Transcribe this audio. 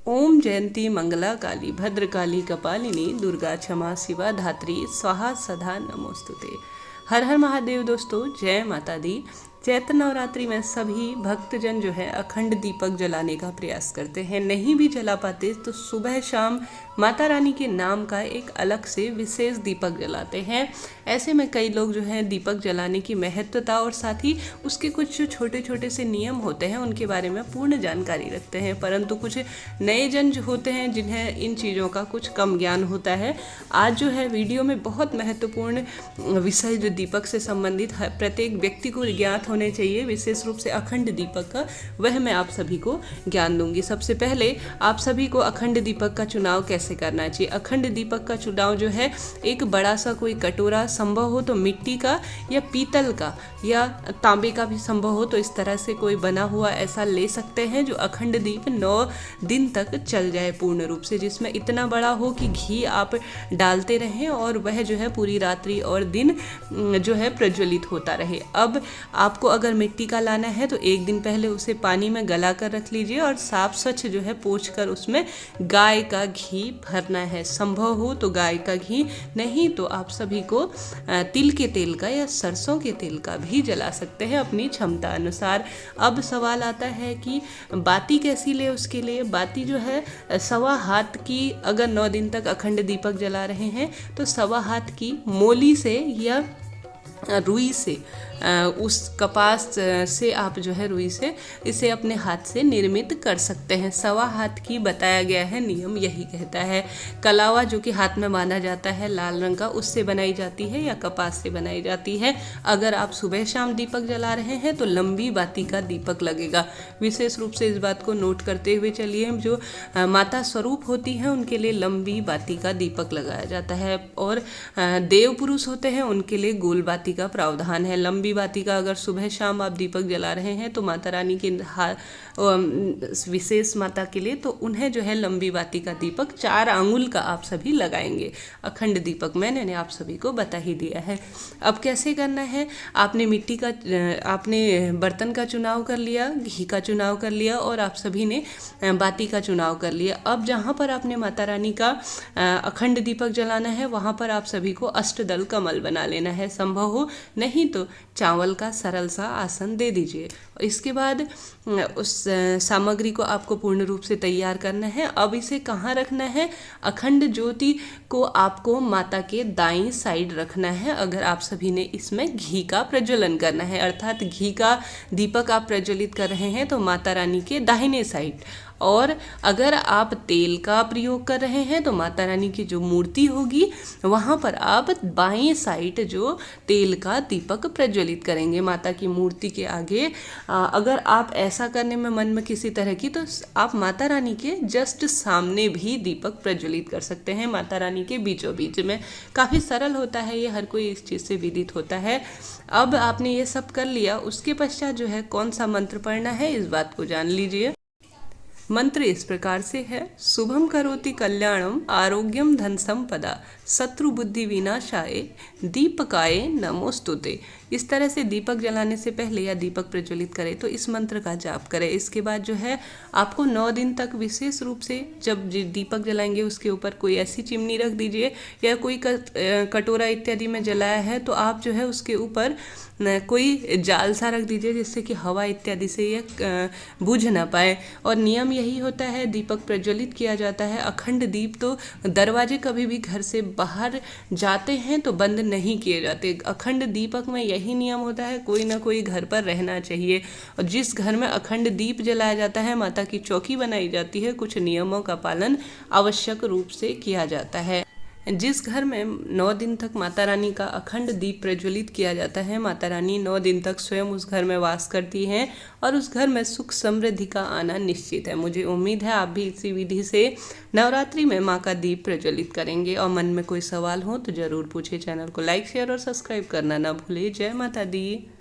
ओम जयंती मंगला काली भद्रकाली कपालिनी दुर्गा क्षमा शिवा धात्री स्वाहा सदा नमोस्तुते। हर हर महादेव। दोस्तों जय माता दी। चैत्र नवरात्रि में सभी भक्तजन जो है अखंड दीपक जलाने का प्रयास करते हैं। नहीं भी जला पाते तो सुबह शाम माता रानी के नाम का एक अलग से विशेष दीपक जलाते हैं। ऐसे में कई लोग जो है दीपक जलाने की महत्वता और साथ ही उसके कुछ छोटे छोटे से नियम होते हैं उनके बारे में पूर्ण जानकारी रखते हैं, परंतु कुछ नए जन जो होते हैं जिन्हें इन चीज़ों का कुछ कम ज्ञान होता है। आज जो है वीडियो में बहुत महत्वपूर्ण विषय जो दीपक से संबंधित है, प्रत्येक व्यक्ति को ज्ञात होने चाहिए, विशेष रूप से अखंड दीपक का, वह मैं आप सभी को ज्ञान दूंगी। सबसे पहले आप सभी को अखंड दीपक का चुनाव कैसे करना चाहिए। अखंड दीपक का चुनाव जो है एक बड़ा सा कोई कटोरा, संभव हो तो मिट्टी का या पीतल का या तांबे का भी संभव हो तो इस तरह से कोई बना हुआ ऐसा ले सकते हैं जो अखंड दीप 9 दिन तक चल जाए पूर्ण रूप से, जिसमें इतना बड़ा हो कि घी आप डालते रहें और वह जो है पूरी रात्रि और दिन जो है प्रज्वलित होता रहे। अब आपको अगर मिट्टी का लाना है तो एक दिन पहले उसे पानी में गला कर रख लीजिए और साफ स्वच्छ जो है पोंछ कर उसमें गाय का घी भरना है। संभव हो तो गाय का घी, नहीं तो आप सभी को तिल के तेल का या सरसों के तेल का भी जला सकते हैं अपनी क्षमता अनुसार। अब सवाल आता है कि बाती कैसी ले। उसके लिए बाती जो है 1.25 हाथ की, अगर 9 दिन तक अखंड दीपक जला रहे हैं तो 1.25 हाथ की मोली से या रुई से, उस कपास से आप जो है रुई से इसे अपने हाथ से निर्मित कर सकते हैं। 1.25 हाथ की बताया गया है, नियम यही कहता है। कलावा जो कि हाथ में बांधा जाता है लाल रंग का, उससे बनाई जाती है या कपास से बनाई जाती है। अगर आप सुबह शाम दीपक जला रहे हैं तो लंबी बाती का दीपक लगेगा। विशेष रूप से इस बात को नोट करते हुए चलिए, जो माता स्वरूप होती हैं उनके लिए लंबी बाती का दीपक लगाया जाता है और देव पुरुष होते हैं उनके लिए गोल बाती का प्रावधान है। लंबी बाती का अगर सुबह शाम आप दीपक जला रहे हैं तो माता रानी के विशेष माता के लिए, तो उन्हें जो है लंबी बाती का दीपक 4 आंगुल का आप सभी लगाएंगे। अखंड दीपक मैंने आप सभी को बता ही दिया है। अब कैसे करना है, आपने मिट्टी का, आपने बर्तन का चुनाव कर लिया, घी का चुनाव कर लिया और आप सभी ने बाती का चुनाव कर लिया। अब जहाँ पर आपने माता रानी का अखंड दीपक जलाना है वहाँ पर आप सभी को अष्टदल कमल बना लेना है। संभव हो, नहीं तो चावल का सरल सा आसन दे दीजिए। इसके बाद उस सामग्री को आपको पूर्ण रूप से तैयार करना है। अब इसे कहाँ रखना है, अखंड ज्योति को आपको माता के दाईं साइड रखना है। अगर आप सभी ने इसमें घी का प्रज्वलन करना है, अर्थात घी का दीपक आप प्रज्वलित कर रहे हैं तो माता रानी के दाहिने साइड, और अगर आप तेल का प्रयोग कर रहे हैं तो माता रानी की जो मूर्ति होगी वहाँ पर आप बाएं साइड जो तेल का दीपक प्रज्वलित करेंगे माता की मूर्ति के आगे। अगर आप ऐसा करने में मन में किसी तरह की, तो आप माता रानी के जस्ट सामने भी दीपक प्रज्वलित कर सकते हैं, माता रानी के बीचों बीच में। काफ़ी सरल होता है ये, हर कोई इस चीज़ से विदित होता है। अब आपने ये सब कर लिया, उसके पश्चात जो है कौन सा मंत्र पढ़ना है इस बात को जान लीजिए। मंत्र इस प्रकार से है, शुभम करोति कल्याणम आरोग्यम धन संपदा शत्रु बुद्धि विनाशाय दीपकाय नमोस्तुते। इस तरह से दीपक जलाने से पहले या दीपक प्रज्वलित करें तो इस मंत्र का जाप करें। इसके बाद जो है आपको 9 दिन तक विशेष रूप से जब दीपक जलाएंगे उसके ऊपर कोई ऐसी चिमनी रख दीजिए या कोई कटोरा इत्यादि में जलाया है तो आप जो है उसके ऊपर कोई जाल सा रख दीजिए जिससे कि हवा इत्यादि से ये बुझ ना पाए। और नियम यही होता है, दीपक प्रज्वलित किया जाता है। अखंड दीप तो दरवाजे कभी भी घर से बाहर जाते हैं तो बंद नहीं किए जाते। अखंड दीपक में यही नियम होता है, कोई ना कोई घर पर रहना चाहिए। और जिस घर में अखंड दीप जलाया जाता है, माता की चौकी बनाई जाती है, कुछ नियमों का पालन आवश्यक रूप से किया जाता है। जिस घर में 9 दिन तक माता रानी का अखंड दीप प्रज्वलित किया जाता है, माता रानी 9 दिन तक स्वयं उस घर में वास करती हैं और उस घर में सुख समृद्धि का आना निश्चित है। मुझे उम्मीद है आप भी इसी विधि से नवरात्रि में माँ का दीप प्रज्वलित करेंगे। और मन में कोई सवाल हो तो ज़रूर पूछे। चैनल को लाइक शेयर और सब्सक्राइब करना ना भूले। जय माता दी।